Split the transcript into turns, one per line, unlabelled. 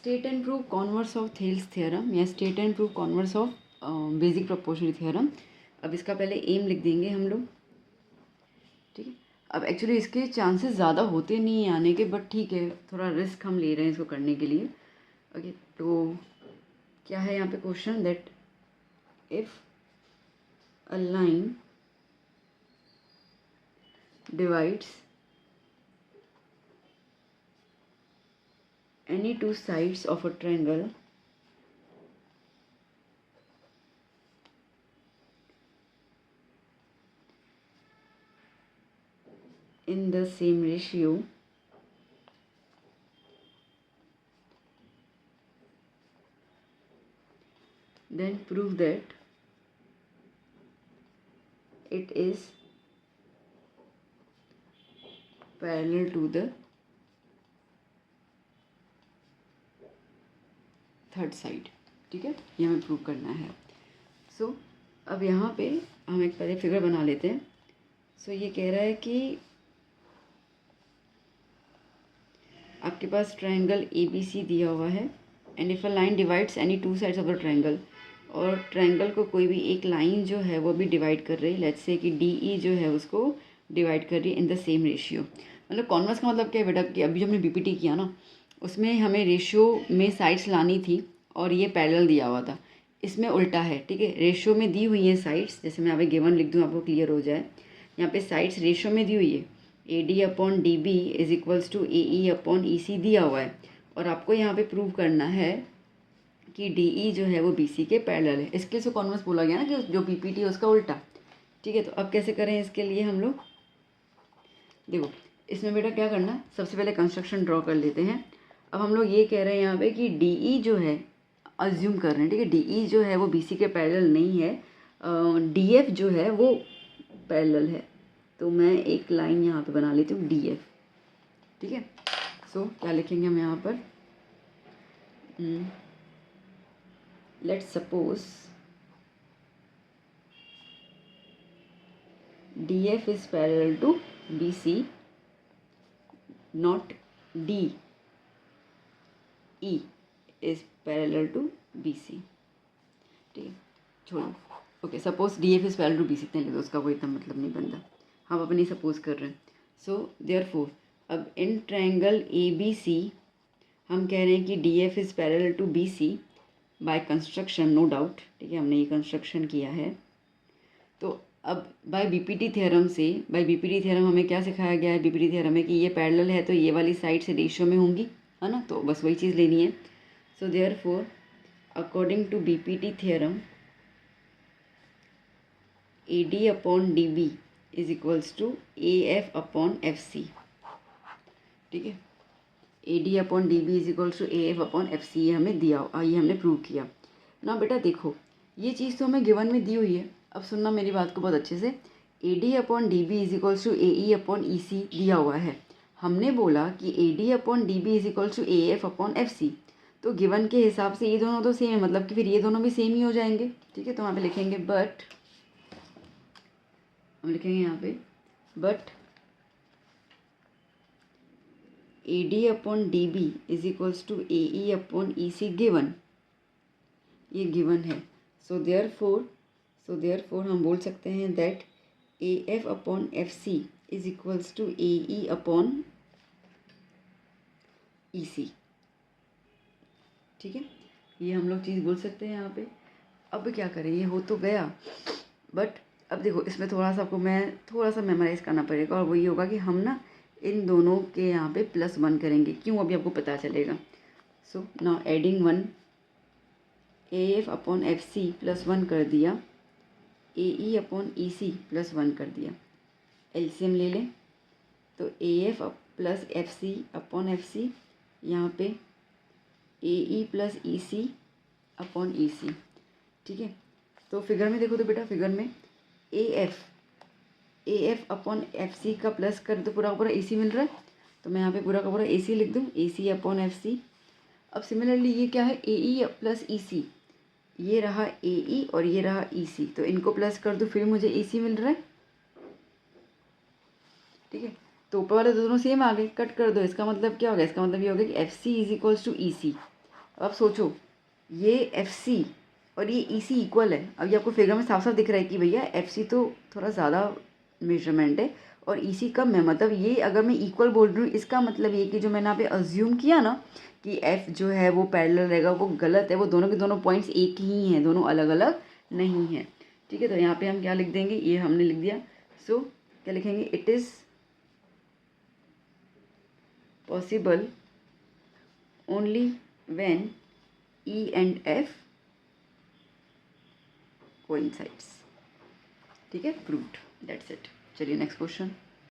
State and prove converse of Thales theorem या state and prove converse of basic proportional theorem. अब इसका पहले M लिख देंगे हम लोग, ठीक है। अब एक्चुअली इसके चांसेस ज़्यादा होते नहीं हैं आने के, बट ठीक है, थोड़ा रिस्क हम ले रहे हैं इसको करने के लिए। ओके, तो क्या है यहाँ पे question, that if a line divides any two sides of a triangle in the same ratio, then prove that it is parallel to the third side. ठीक है, ये हमें प्रूव करना है। सो अब यहाँ पे हम एक पहले फिगर बना लेते हैं। सो ये कह रहा है कि आपके पास ट्रायंगल ABC दिया हुआ है, and if a line divides any two sides of the triangle, और ट्रायंगल को कोई भी एक लाइन जो है वो भी डिवाइड कर रही है, लेट्स से कि DE जो है उसको डिवाइड कर रही है इन द सेम रेशियो। मतलब कॉन्वर्स का मतलब क्या है बेटा, कि अभी जो हमने BPT किया ना, उसमें हमें रेशियो में साइड्स लानी थी और ये पैरेलल दिया हुआ था। इसमें उल्टा है, ठीक है, रेशियो में दी हुई है साइड्स, जैसे मैं यहाँ पे गिवन लिख दूँ आपको क्लियर हो जाए। यहाँ पे साइड्स रेशियो में दी हुई है, AD upon DB is equals to AE upon EC दिया हुआ है, और आपको यहाँ पे प्रूव करना है कि DE जो है वो BC के पैरेलल है। इसके लिए कॉन्वर्स बोला गया ना, कि जो BPT है उसका उल्टा। ठीक है, तो अब कैसे करें इसके लिए हम लोग, देखो इसमें बेटा क्या करना है, सबसे पहले कंस्ट्रक्शन ड्रॉ कर लेते हैं। अब हम लोग ये कह रहे हैं यहाँ पे कि DE जो है, अज्यूम कर रहे हैं, ठीक है, DE जो है वो BC के पैरेलल नहीं है, DF जो है वो पैरेलल है। तो मैं एक लाइन यहाँ पे बना लेती हूँ DF, ठीक है। सो क्या लिखेंगे हम यहाँ पर, let's suppose DF is parallel to BC, not DE is parallel to BC। ठीक है, छोड़ो। Okay, suppose DF is parallel to BC, इतने लिखो, उसका कोई इतना मतलब नहीं बनता, हम अपनी सपोज कर रहे हैं। सो देयरफॉर अब इन ट्रायंगल ABC हम कह रहे हैं कि DF is parallel to BC by construction, no doubt, ठीक है, हमने ये कंस्ट्रक्शन किया है। तो अब बाय BPT थ्योरम हमें क्या सिखाया गया है, BPT थ्योरम में कि ये पैरेलल है तो ये वाली साइड से रेशियो में होंगी, है ना, तो बस वही चीज़ लेनी है। So therefore according to BPT theorem AD upon DB is equals to AF upon FC। ठीक है, AD upon DB is equals to AF upon FC, ये हमें दिया, ये हमने प्रूव किया ना। बेटा देखो, ये चीज़ तो हमें गिवन में दी हुई है। अब सुनना मेरी बात को बहुत अच्छे से, AD upon DB is equals to AE upon EC दिया हुआ है। हमने बोला कि AD upon DB is equals to AF upon FC, तो गिवन के हिसाब से ये दोनों तो सेम है, मतलब कि फिर ये दोनों भी सेम ही हो जाएंगे। ठीक है, तो वहाँ पे लिखेंगे बट, हम लिखेंगे यहाँ पे but AD upon DB is equals to AE upon EC given, ये गिवन है। सो देयरफॉर हम बोल सकते हैं that AF upon FC is equals to AE upon EC। ठीक है, ये हम लोग चीज़ बोल सकते हैं यहाँ पे। अब क्या करें, ये हो तो गया, बट अब देखो इसमें थोड़ा सा मेमोराइज़ करना पड़ेगा, और वही होगा कि हम ना इन दोनों के यहाँ पे +1 करेंगे। क्यों, अभी आपको पता चलेगा। So now adding 1, AF upon FC +1 कर दिया, AE अपॉन EC +1 कर दिया। एलसीएम ले लें तो AF plus FC upon FC, यहाँ पे AE plus EC upon EC। ठीक है, तो फिगर में देखो तो बेटा, फिगर में AF अपॉन FC का प्लस कर दो, पूरा का पूरा AC मिल रहा है, तो मैं यहाँ पे पूरा का पूरा AC लिख दूँ, AC अपॉन FC। अब सिमिलरली ये क्या है, AE प्लस EC, ये रहा AE और ये रहा EC, तो इनको प्लस कर दो, फिर मुझे EC मिल रहा है। ठीक है, तो ऊपर वाले दोनों सेम आ गए, कट कर दो, इसका मतलब क्या हो गया, इसका मतलब ये हो गया कि FC is equals to EC। अब आप सोचो, ये एफ सी और ये ई सी इक्वल है। अब ये आपको फिगर में साफ साफ दिख रहा है कि भैया एफ सी तो थोड़ा ज़्यादा मेजरमेंट है और ई सी कम है। मतलब ये अगर मैं इक्वल बोल रही हूँ, इसका मतलब ये कि जो मैंने यहाँ पे अज्यूम किया ना कि एफ जो है वो पैरेलल रहेगा, वो गलत है। वो दोनों के दोनों पॉइंट्स एक ही हैं, दोनों अलग अलग नहीं हैं। ठीक है, तो यहाँ पे हम क्या लिख देंगे, ये हमने लिख दिया। सो क्या लिखेंगे, it is possible only when E and F coincides. ठीक है, प्रूव्ड, दैट्स इट। चलिए नेक्स्ट क्वेश्चन।